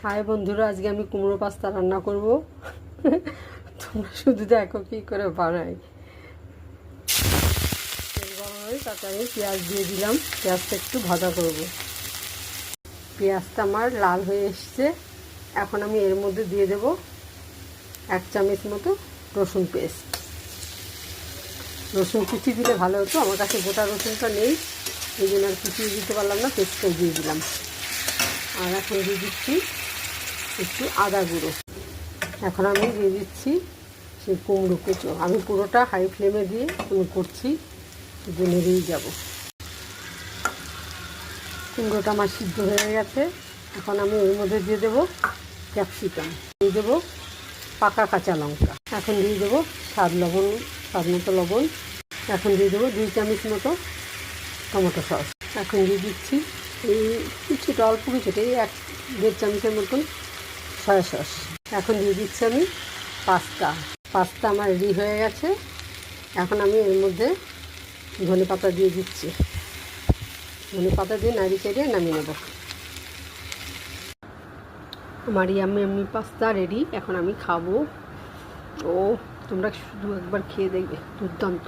High বন্ধুরা, আজকে আমি কুমড়ো পাস্তা রান্না করব। তোমরা শুধু দেখো কী করে বানাই। তেল গরম হয়ে তাতে আমি পেঁয়াজ দিয়ে দিলাম। পেঁয়াজটা একটু ভাজা করব। পেঁয়াজটা আমার লাল হয়ে এসছে। এখন আমি এর মধ্যে দিয়ে দেব 1 চামচ মতো রসুন পেস্ট। রসুন কুচি দিলে ভালো হতো, আমার কাছে গোটা রসুনটা নেই, এই জন্য আর কুচিয়ে দিতে পারলাম না, পেস্টটাই দিয়ে দিলাম। আর এখন দিয়ে দিচ্ছি একটু আদা গুঁড়ো। এখন আমি দিয়ে দিচ্ছি সেই কুমড়ো কুচো। আমি পুরোটা হাই ফ্লেমে দিয়ে আমি করছি, নেড়েই যাব। কুমড়োটা আমার সিদ্ধ হয়ে গেছে। এখন আমি এর মধ্যে দিয়ে দেবো ক্যাপসিকাম, দিয়ে দেবো পাকা কাঁচা লঙ্কা, এখন দিয়ে দেবো স্বাদ মতো লবণ। এখন দিয়ে দেবো 2 চামচ মতো টমেটো সস। এখন দিয়ে দিচ্ছি এই কিছুটা অল্প কিছুটা, এই 1-1.5 চামচের মতন সয়া সস। এখন দিয়ে দিচ্ছি আমি পাস্তা আমার রেডি হয়ে গেছে। এখন আমি এর মধ্যে ধনে পাতা দিয়ে দিচ্ছি। ধনে পাতা দিয়ে নাড়ি চেড়ে নামিয়ে নেব। আমার ইয়াম্মি পাস্তা রেডি। এখন আমি খাবো। ও তোমরা শুধু একবার খেয়ে দেখবে, দুর্দান্ত।